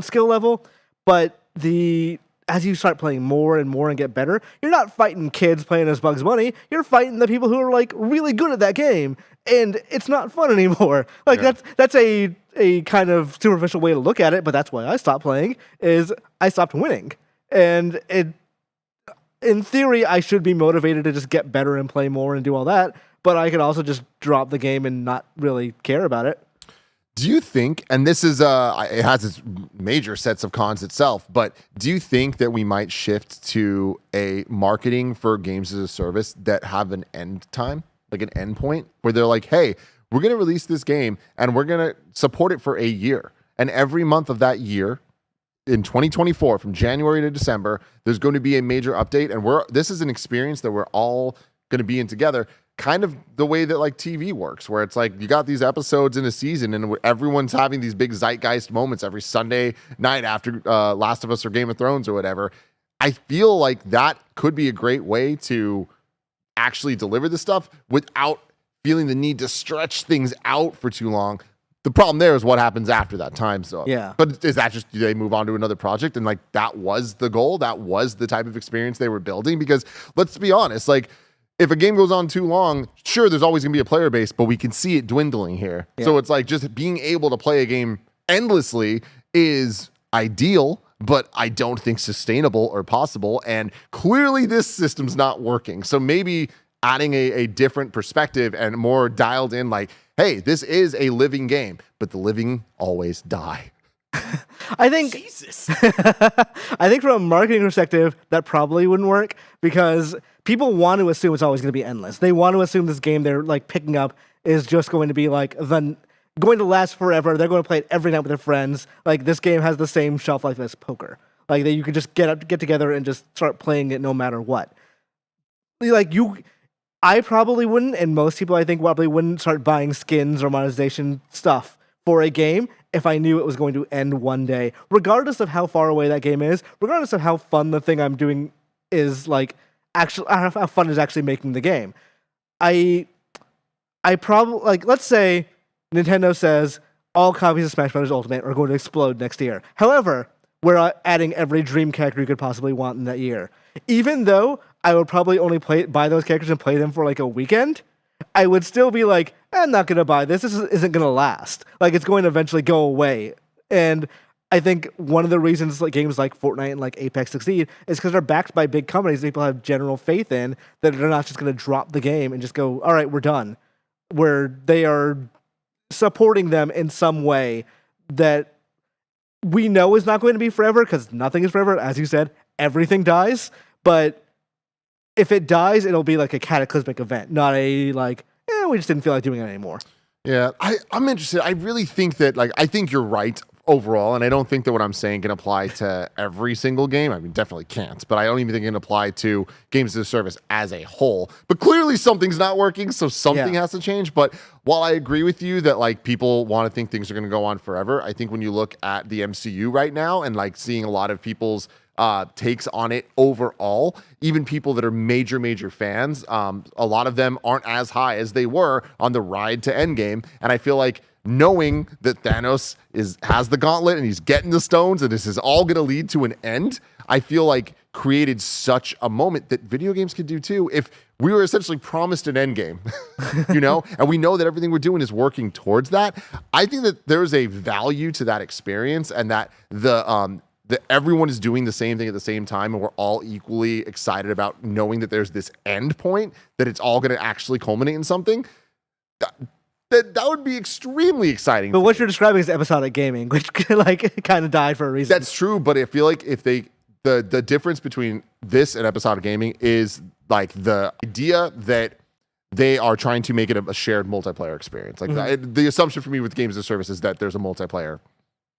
skill level, but as you start playing more and more and get better, you're not fighting kids playing as Bugs Bunny. You're fighting the people who are like really good at that game, and it's not fun anymore. Like that's a kind of superficial way to look at it, but that's why I stopped playing. Is I stopped winning, and in theory I should be motivated to just get better and play more and do all that, but I could also just drop the game and not really care about it. Do you think, and this is, it has its major sets of cons itself, but do you think that we might shift to a marketing for games as a service that have an end time, like an end point, where they're like, hey, we're going to release this game and we're going to support it for a year. And every month of that year, in 2024, from January to December, there's going to be a major update. And this is an experience that we're all going to be in together. Kind of the way that like TV works, where it's like you got these episodes in a season and everyone's having these big zeitgeist moments every Sunday night after Last of Us or Game of Thrones or whatever. I feel like that could be a great way to actually deliver this stuff without feeling the need to stretch things out for too long. The problem there is what happens after that time. So yeah. But is that just, do they move on to another project? And like that was the goal. That was the type of experience they were building. Because let's be honest, like, if a game goes on too long, sure, there's always going to be a player base, but we can see it dwindling here. Yeah. So it's like just being able to play a game endlessly is ideal, but I don't think sustainable or possible. And clearly this system's not working. So maybe adding a different perspective and more dialed in like, hey, this is a living game, but the living always die. I think Jesus. I think from a marketing perspective, that probably wouldn't work because people want to assume it's always going to be endless. They want to assume this game they're like picking up is just going to be like going to last forever. They're going to play it every night with their friends. Like this game has the same shelf life as poker. Like that you can just get together and just start playing it no matter what. I probably wouldn't, and most people I think probably wouldn't start buying skins or monetization stuff for a game if I knew it was going to end one day, regardless of how far away that game is, regardless of how fun the thing I'm doing is, like, actually, how fun is actually making the game. I probably, like, let's say Nintendo says all copies of Smash Bros. Ultimate are going to explode next year. However, we're adding every dream character you could possibly want in that year. Even though I would probably only buy those characters and play them for, like, a weekend, I would still be like, I'm not going to buy this. This isn't going to last. Like, it's going to eventually go away. And I think one of the reasons like games like Fortnite and like Apex succeed is because they're backed by big companies people have general faith in that they're not just going to drop the game and just go, all right, we're done. Where they are supporting them in some way that we know is not going to be forever because nothing is forever. As you said, everything dies. But if it dies, it'll be like a cataclysmic event, not a like, we just didn't feel like doing it anymore. Yeah, I'm interested. I really think that, like, I think you're right overall, and I don't think that what I'm saying can apply to every single game. I mean, definitely can't, but I don't even think it can apply to games as a service as a whole. But clearly something's not working, so something has to change. But while I agree with you that, like, people want to think things are going to go on forever, I think when you look at the MCU right now and, like, seeing a lot of people's takes on it overall, even people that are major fans, a lot of them aren't as high as they were on the ride to Endgame. And I feel like knowing that Thanos has the gauntlet and he's getting the stones and this is all going to lead to an end, I feel like created such a moment that video games could do too. If we were essentially promised an Endgame, and we know that everything we're doing is working towards that, I think that there's a value to that experience and that that everyone is doing the same thing at the same time and we're all equally excited about knowing that there's this end point, that it's all going to actually culminate in something. That would be extremely exciting. But what you're describing is episodic gaming, which like kind of died for a reason. That's true, but I feel like if the difference between this and episodic gaming is like the idea that they are trying to make it a shared multiplayer experience. Like the assumption for me with games as a service is that there's a multiplayer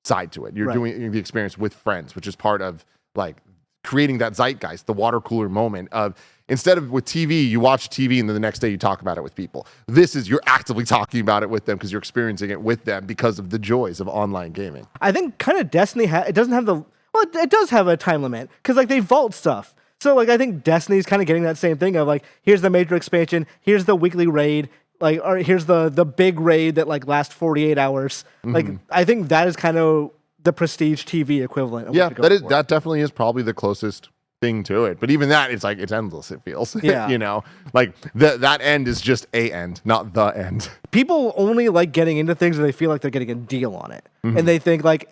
side to it. You're Right. doing the experience with friends, which is part of like creating that zeitgeist, the water cooler moment of instead of with TV, you watch TV and then the next day you talk about it with people. This is you're actively talking about it with them because you're experiencing it with them because of the joys of online gaming. I think kind of Destiny it doesn't have it does have a time limit because like they vault stuff. So like I think Destiny's kind of getting that same thing of like here's the major expansion, here's the weekly raid, like or here's the big raid that like lasts 48 hours. Like I think that is kind of the prestige TV equivalent. Of Yeah, what you're going for. that definitely is probably the closest thing to it. But even that, it's like it's endless. It feels, Yeah. you know, like that end is just a end, not the end. People only like getting into things when they feel like they're getting a deal on it, and they think like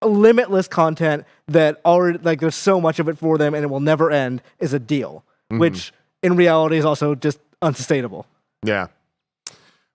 limitless content that already like there's so much of it for them and it will never end is a deal, which in reality is also just unsustainable. Yeah.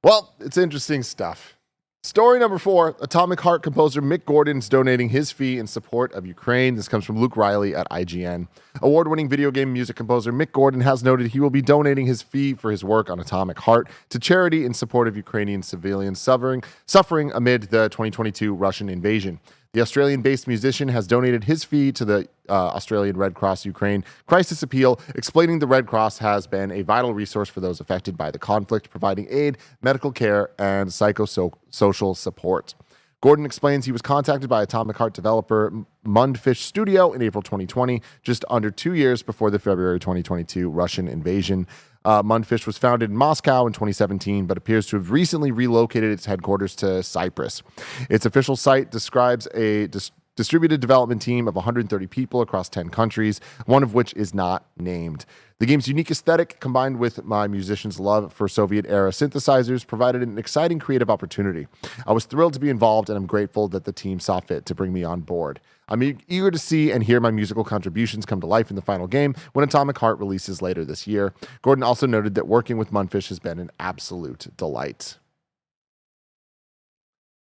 Well, it's interesting stuff. Story number 4, Atomic Heart composer Mick Gordon is donating his fee in support of Ukraine. This comes from Luke Riley at IGN. Award-winning video game music composer Mick Gordon has noted he will be donating his fee for his work on Atomic Heart to charity in support of Ukrainian civilians suffering amid the 2022 Russian invasion. The Australian-based musician has donated his fee to the Australian Red Cross Ukraine Crisis Appeal, explaining the Red Cross has been a vital resource for those affected by the conflict, providing aid, medical care, and psychosocial support. Gordon explains he was contacted by Atomic Heart developer Mundfish Studio in April 2020, just under 2 years before the February 2022 Russian invasion. Mundfish was founded in Moscow in 2017, but appears to have recently relocated its headquarters to Cyprus. Its official site describes a distributed development team of 130 people across 10 countries, one of which is not named. The game's unique aesthetic, combined with my musician's love for Soviet-era synthesizers, provided an exciting creative opportunity. I was thrilled to be involved, and I'm grateful that the team saw fit to bring me on board. I'm eager to see and hear my musical contributions come to life in the final game when Atomic Heart releases later this year. Gordon also noted that working with Mundfish has been an absolute delight.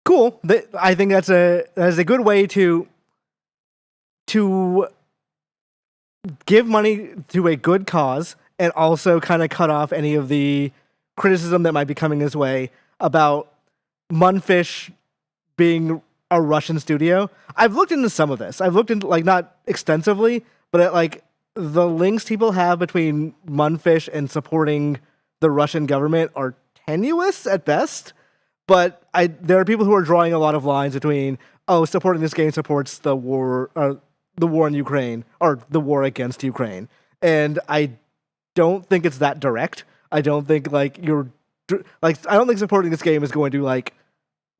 Cool. I think that's a good way to give money to a good cause and also kind of cut off any of the criticism that might be coming his way about Mundfish being a Russian studio. I've looked into some of this. I've looked into like not extensively, but at like the links people have between Mundfish and supporting the Russian government are tenuous at best. But there are people who are drawing a lot of lines between supporting this game supports the war in Ukraine or the war against Ukraine, and I don't think it's that direct. I don't think I don't think supporting this game is going to like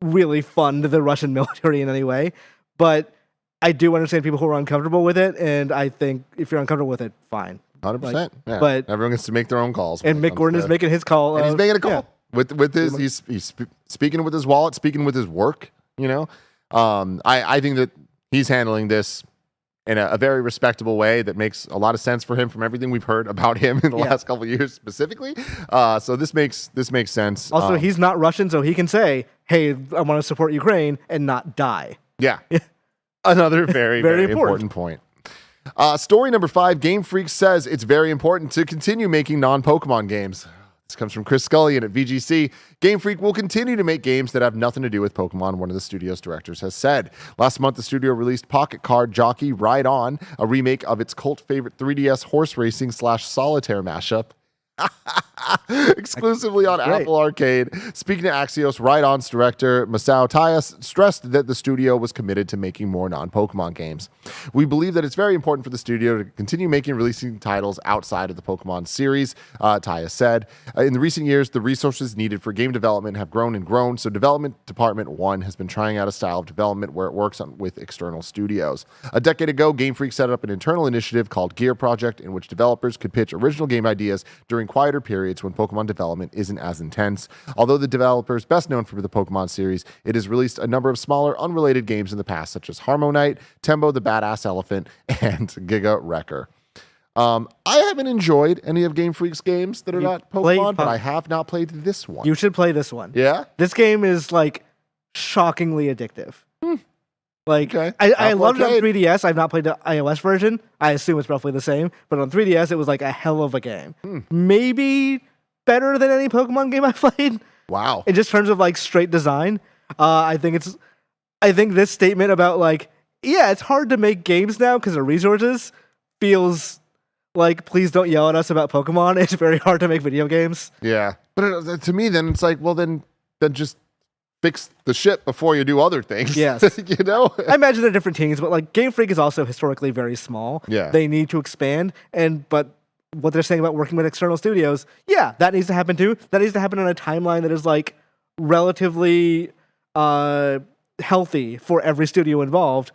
really fund the Russian military in any way. But I do understand people who are uncomfortable with it, and I think if you're uncomfortable with it, fine. 100%. Yeah. But everyone gets to make their own calls. And Mick Gordon is making his call. And he's making a call. Yeah. With his, he's speaking with his wallet, speaking with his work. You know, I think that he's handling this in a very respectable way that makes a lot of sense for him from everything we've heard about him in the last couple of years specifically. So this makes sense. Also, he's not Russian, so he can say, "Hey, I want to support Ukraine," and not die. Yeah, another very very important point. Story number 5. Game Freak says it's very important to continue making non-Pokemon games. This comes from Chris Scullion at VGC. Game Freak will continue to make games that have nothing to do with Pokemon, one of the studio's directors has said. Last month, the studio released Pocket Card Jockey Ride On, a remake of its cult favorite 3DS horse racing / solitaire mashup. Exclusively on Apple Arcade. Speaking to Axios, Ride On's director Masao Tayas stressed that the studio was committed to making more non-Pokemon games. We believe that it's very important for the studio to continue making and releasing titles outside of the Pokemon series, Tayas said. In the recent years, the resources needed for game development have grown and grown, so Development Department 1 has been trying out a style of development where it works with external studios. A decade ago, Game Freak set up an internal initiative called Gear Project, in which developers could pitch original game ideas during quieter periods when Pokemon development isn't as intense. Although the developer is best known for the Pokemon series, it has released a number of smaller, unrelated games in the past, such as Harmonite, Tembo the Badass Elephant, and Giga Wrecker. I haven't enjoyed any of Game Freak's games that are not Pokemon, but I have not played this one. You should play this one. Yeah? This game is like shockingly addictive. Like, Okay. I loved it on 3DS. I've not played the iOS version. I assume it's roughly the same. But on 3DS, it was like a hell of a game. Maybe better than any Pokemon game I played. Wow. In just terms of like straight design. I think I think this statement about like, yeah, it's hard to make games now because of resources feels like, please don't yell at us about Pokemon. It's very hard to make video games. Yeah. But to me, then it's like, well, then just fix the shit before you do other things. Yes. You know? I imagine they're different teams, but like Game Freak is also historically very small. Yeah. They need to expand, but what they're saying about working with external studios, yeah, that needs to happen too. That needs to happen on a timeline that is like relatively healthy for every studio involved.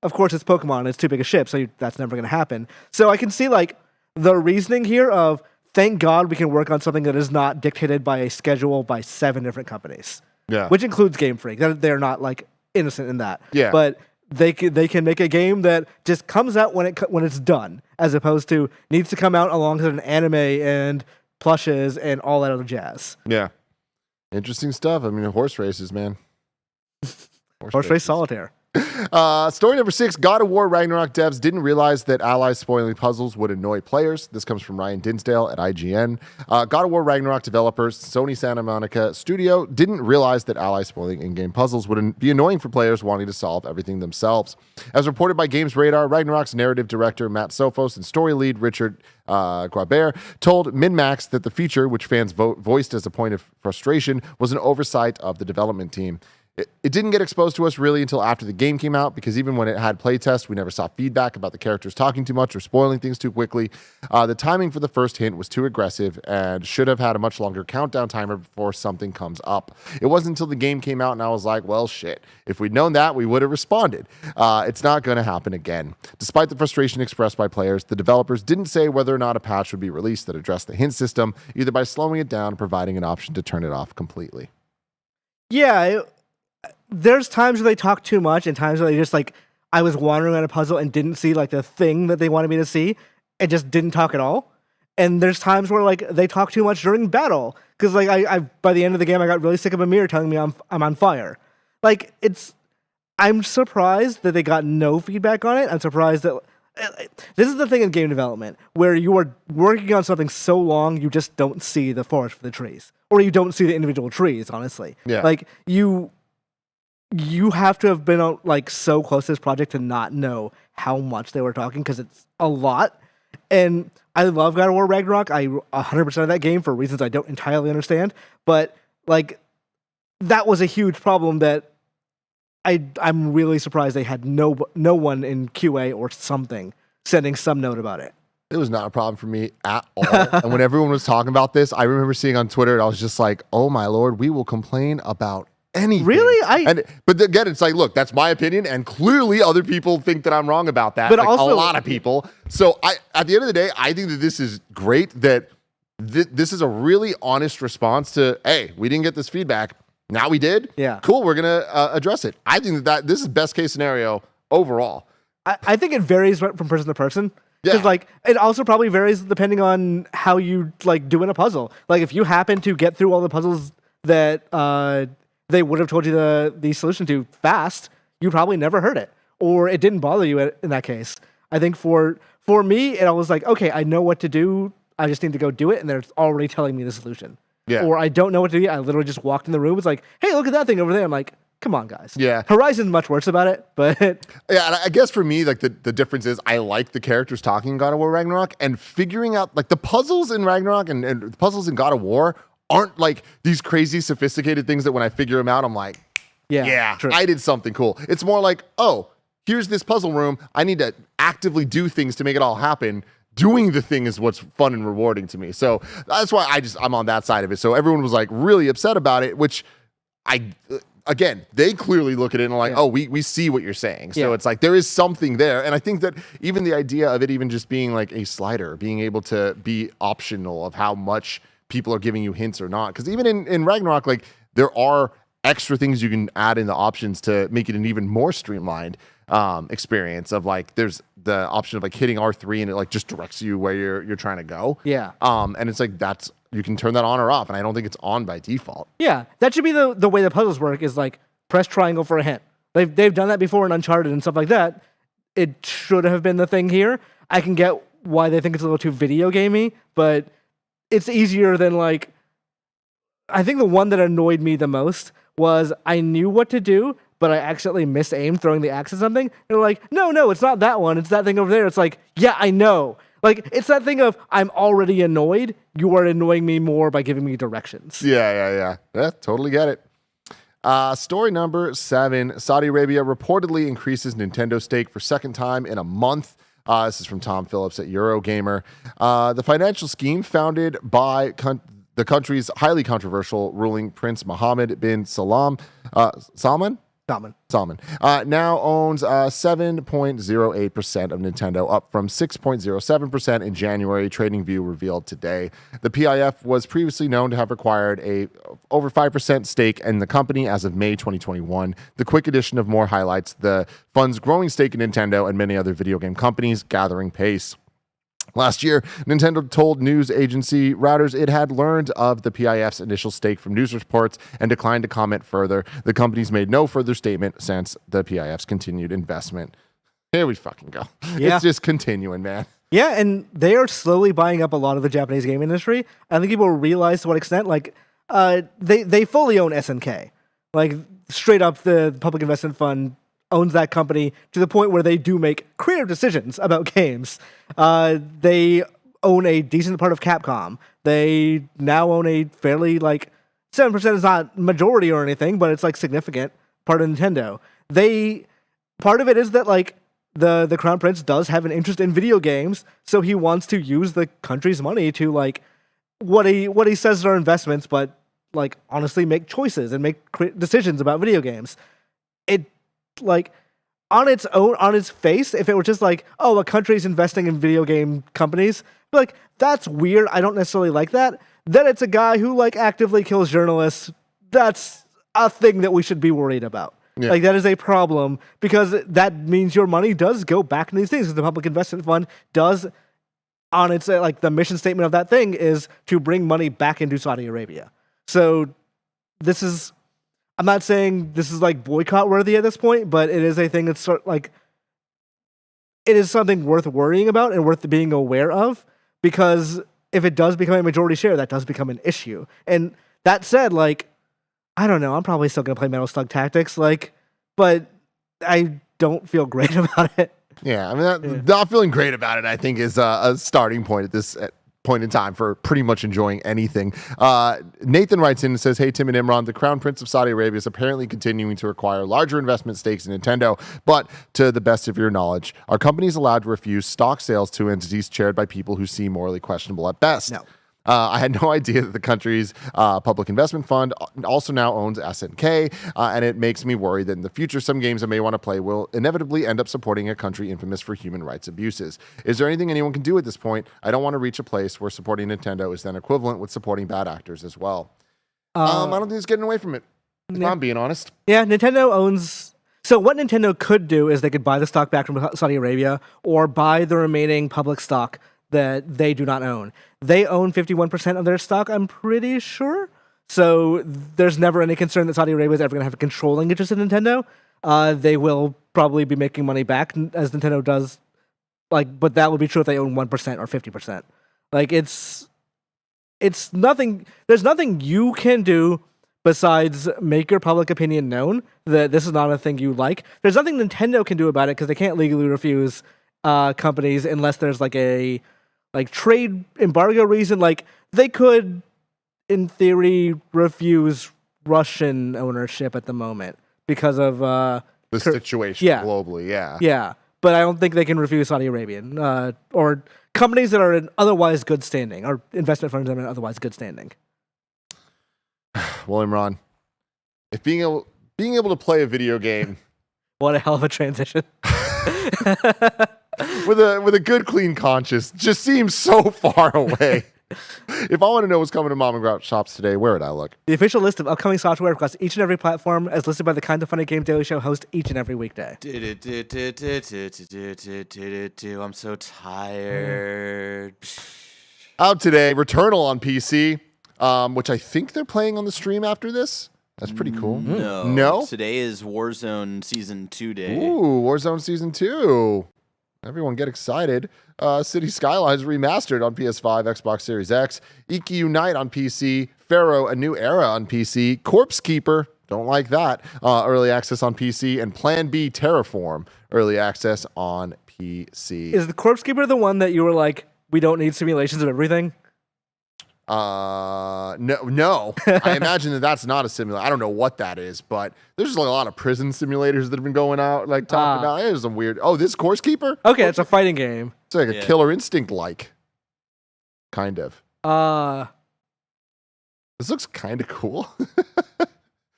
Of course, it's Pokemon. It's too big a ship, so that's never going to happen. So I can see like the reasoning here of thank God we can work on something that is not dictated by a schedule by 7 different companies. Yeah. Which includes Game Freak. They're not like innocent in that. Yeah. But they can make a game that just comes out when it's done, as opposed to needs to come out alongside an anime and plushes and all that other jazz. Yeah. Interesting stuff. I mean, horse races, man. Horse race solitaire. Story number 6, God of War Ragnarok devs didn't realize that allies spoiling puzzles would annoy players. This comes from Ryan Dinsdale at IGN. God of War Ragnarok developers, Sony Santa Monica Studio, didn't realize that allies spoiling in-game puzzles would be annoying for players wanting to solve everything themselves. As reported by Games Radar, Ragnarok's narrative director Matt Sophos and story lead Richard Guabert told MinMax that the feature, which fans voiced as a point of frustration, was an oversight of the development team. It didn't get exposed to us really until after the game came out, because even when it had playtests, we never saw feedback about the characters talking too much or spoiling things too quickly. The timing for the first hint was too aggressive and should have had a much longer countdown timer before something comes up. It wasn't until the game came out and I was like, well, shit. If we'd known that, we would have responded. It's not going to happen again. Despite the frustration expressed by players, the developers didn't say whether or not a patch would be released that addressed the hint system, either by slowing it down or providing an option to turn it off completely. Yeah, there's times where they talk too much and times where they just like, I was wandering on a puzzle and didn't see like the thing that they wanted me to see and just didn't talk at all. And there's times where like they talk too much during battle because like I by the end of the game I got really sick of a mirror telling me I'm on fire. Like I'm surprised that they got no feedback on it. I'm surprised that this is the thing in game development where you are working on something so long you just don't see the forest for the trees, or you don't see the individual trees. Honestly, Yeah. Like you have to have been like so close to this project to not know how much they were talking, because it's a lot. And I love God of War Ragnarok. I 100% of that game for reasons I don't entirely understand. But like that was a huge problem that I'm really surprised they had no one in QA or something sending some note about it. It was not a problem for me at all. And when everyone was talking about this, I remember seeing on Twitter, and I was just like, oh my Lord, we will complain about anything. Really? But again, it's like, look, that's my opinion, and clearly other people think that I'm wrong about that. But like, also, a lot of people. So at the end of the day, I think that this is great, that this is a really honest response to, hey, we didn't get this feedback. Now we did? Yeah. Cool, we're going to address it. I think that this is best case scenario overall. I think it varies from person to person. Yeah. Because like it also probably varies depending on how you like do in a puzzle. Like if you happen to get through all the puzzles that they would have told you the solution to fast, you probably never heard it, or it didn't bother you in that case. I think for me, it was like, okay, I know what to do. I just need to go do it, and they're already telling me the solution. Yeah. Or I don't know what to do. I literally just walked in the room. It's like, hey, look at that thing over there. I'm like, come on, guys. Yeah. Horizon's much worse about it, but Yeah, and I guess for me, like the difference is I like the characters talking in God of War Ragnarok, and figuring out like the puzzles in Ragnarok and the puzzles in God of War aren't like these crazy sophisticated things that when I figure them out, I'm like, yeah, true. I did something cool. It's more like, oh, here's this puzzle room. I need to actively do things to make it all happen. Doing the thing is what's fun and rewarding to me. So that's why I'm on that side of it. So everyone was like really upset about it, which again, they clearly look at it and are like, oh, we see what you're saying. So it's like there is something there. And I think that even the idea of it even just being like a slider, being able to be optional of how much people are giving you hints or not. Because even in Ragnarok, like there are extra things you can add in the options to make it an even more streamlined experience of like there's the option of like hitting R3 and it like just directs you where you're trying to go. Yeah. And it's like you can turn that on or off, and I don't think it's on by default. Yeah, that should be the way the puzzles work, is like press triangle for a hint. They've done that before in Uncharted and stuff like that. It should have been the thing here. I can get why they think it's a little too video gamey, but it's easier than like, I think the one that annoyed me the most was I knew what to do, but I accidentally misaimed throwing the axe at something. And they're like, no, it's not that one. It's that thing over there. It's like, yeah, I know. Like, it's that thing of, I'm already annoyed. You are annoying me more by giving me directions. Yeah, totally get it. Story number 7. Saudi Arabia reportedly increases Nintendo stake for second time in a month. This is from Tom Phillips at Eurogamer. The financial scheme founded by the country's highly controversial ruling Prince Mohammed bin Salman now owns 7.08% of Nintendo, up from 6.07% in January, TradingView revealed today. The PIF was previously known to have acquired a over 5% stake in the company as of May 2021. The quick addition of more highlights the fund's growing stake in Nintendo and many other video game companies gathering pace. Last year, Nintendo told news agency Reuters it had learned of the PIF's initial stake from news reports and declined to comment further. The company's made no further statement since the PIF's continued investment. Here we fucking go. Yeah. It's just continuing, man. Yeah, and they are slowly buying up a lot of the Japanese game industry. I think people realize to what extent, like, they fully own SNK. Like, straight up, the Public Investment Fund owns that company to the point where they do make creative decisions about games. They own a decent part of Capcom. They now own a fairly, like, 7% is not majority or anything, but it's, like, significant part of Nintendo. Part of it is that, like, the Crown Prince does have an interest in video games, so he wants to use the country's money to, like, what he says are investments, but, like, honestly make choices and make decisions about video games. It, like, on its face, if it were just like, oh, a country's investing in video game companies, like, that's weird. I don't necessarily like that. Then it's a guy who, like, actively kills journalists. That's a thing that we should be worried about. Yeah. Like, that is a problem because that means your money does go back into these things. Because the Public Investment Fund does, on its, like, the mission statement of that thing is to bring money back into Saudi Arabia. So this is, I'm not saying this is, like, boycott worthy at this point, but it is a thing that's like, it is something worth worrying about and worth being aware of, because if it does become a majority share, that does become an issue. And that said, like, I don't know, I'm probably still going to play Metal Slug Tactics, like, but I don't feel great about it. Yeah, I mean, not feeling great about it, I think, is a starting point at this point in time for pretty much enjoying anything. Nathan writes in and says, hey, Tim and Imran, the Crown Prince of Saudi Arabia is apparently continuing to acquire larger investment stakes in Nintendo, but to the best of your knowledge, are companies allowed to refuse stock sales to entities chaired by people who seem morally questionable at best? No. I had no idea that the country's public investment fund also now owns SNK, and it makes me worry that in the future, some games I may want to play will inevitably end up supporting a country infamous for human rights abuses. Is there anything anyone can do at this point? I don't want to reach a place where supporting Nintendo is then equivalent with supporting bad actors as well. I don't think it's getting away from it, if I'm being honest. Yeah, Nintendo owns... So what Nintendo could do is they could buy the stock back from Saudi Arabia or buy the remaining public stock that they do not own. They own 51% of their stock, I'm pretty sure. So there's never any concern that Saudi Arabia is ever going to have a controlling interest in Nintendo. They will probably be making money back as Nintendo does. Like, but that would be true if they own 1% or 50%. Like, it's nothing. There's nothing you can do besides make your public opinion known that this is not a thing you like. There's nothing Nintendo can do about it because they can't legally refuse companies unless there's like a trade embargo reason. Like, they could, in theory, refuse Russian ownership at the moment because of the situation globally. Yeah, but I don't think they can refuse Saudi Arabian or companies that are in otherwise good standing, or investment funds that are in otherwise good standing. Well, Imran, if being able to play a video game, what a hell of a transition. with a good, clean conscience just seems so far away. If I want to know what's coming to Mom and Pop shops today, where would I look? The official list of upcoming software across each and every platform, as listed by the Kinda Funny Games Daily Show host each and every weekday. I'm so tired. Out today, Returnal on PC, which I think they're playing on the stream after this. That's pretty cool. No? Today is Warzone Season 2 day. Ooh, Warzone Season 2. Everyone get excited. City Skylines Remastered on PS5, Xbox Series X. Iki Unite on PC. Pharaoh, A New Era on PC. Corpse Keeper, Don't like that. Early access on PC, and Plan B Terraform early access on PC. Is the Corpse Keeper the one that you were like, we don't need simulations of everything? No. I imagine that's not a simulator. I don't know what that is, but there's just like a lot of prison simulators that have been going out, like talking about. There's some weird. Oh, this Course Keeper? Okay, it's a fighting game. It's like a Killer Instinct like, kind of. This looks kind of cool.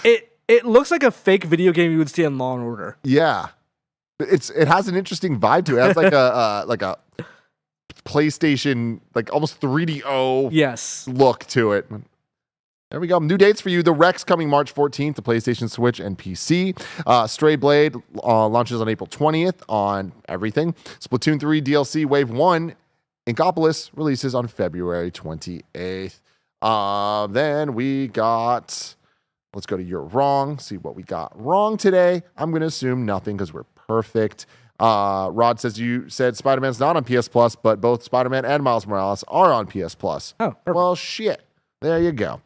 It looks like a fake video game you would see in Law and Order. Yeah, it has an interesting vibe to it. It has like a PlayStation, like almost 3DO look to it. There we go. New dates for you. The Rex coming March 14th to PlayStation, Switch, and PC. Stray Blade launches on April 20th on everything. Splatoon 3 DLC Wave 1 Inkopolis releases on February 28th. Then we got, let's go to You're Wrong, see what we got wrong today. I'm going to assume nothing because we're perfect. Rod says you said Spider-Man's not on PS Plus, but both Spider-Man and Miles Morales are on PS Plus. Oh, perfect. Well, shit. There you go.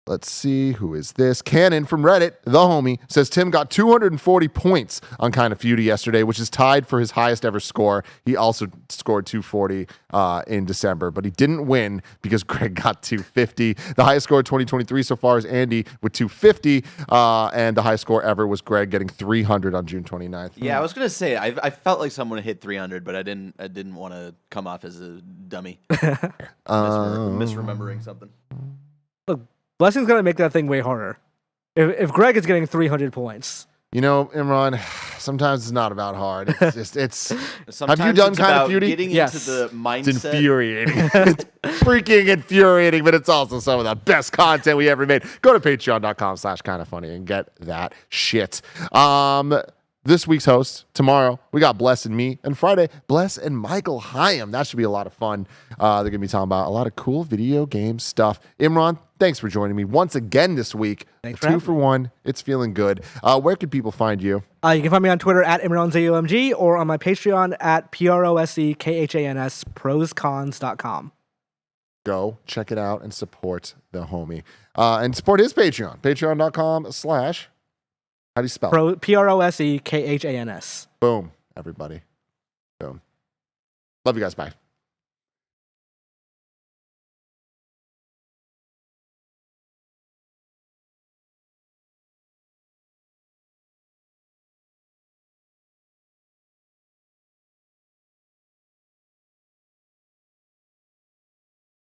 Let's see, who is this? Cannon from Reddit, the homie, says Tim got 240 points on Kinda Funny yesterday, which is tied for his highest ever score. He also scored 240 in December, but he didn't win because Greg got 250. The highest score of 2023 so far is Andy with 250, and the highest score ever was Greg getting 300 on June 29th. Yeah, I was gonna say I felt like someone hit 300, but I didn't want to come off as a dummy, misremembering something. Look, Blessing's gonna make that thing way harder. If Greg is getting 300 points. You know, Imran, sometimes it's not about hard. It's just, it's... Sometimes have you done it's Kinda about Funny? getting into the mindset. It's infuriating. It's freaking infuriating, but it's also some of the best content we ever made. Go to patreon.com/kindafunny and get that shit. This week's host, tomorrow, we got Bless and me, and Friday, Bless and Michael Hyam. That should be a lot of fun. They're going to be talking about a lot of cool video game stuff. Imran, thanks for joining me once again this week. Thanks for 2 for 1. It's feeling good. Where can people find you? You can find me on Twitter at ImranZUMG or on my Patreon at PROSEKHANS, proscons.com. Go check it out and support the homie. And support his Patreon, patreon.com/ how do you spell it? PROSEKHANS. Boom, everybody. Boom. Love you guys. Bye.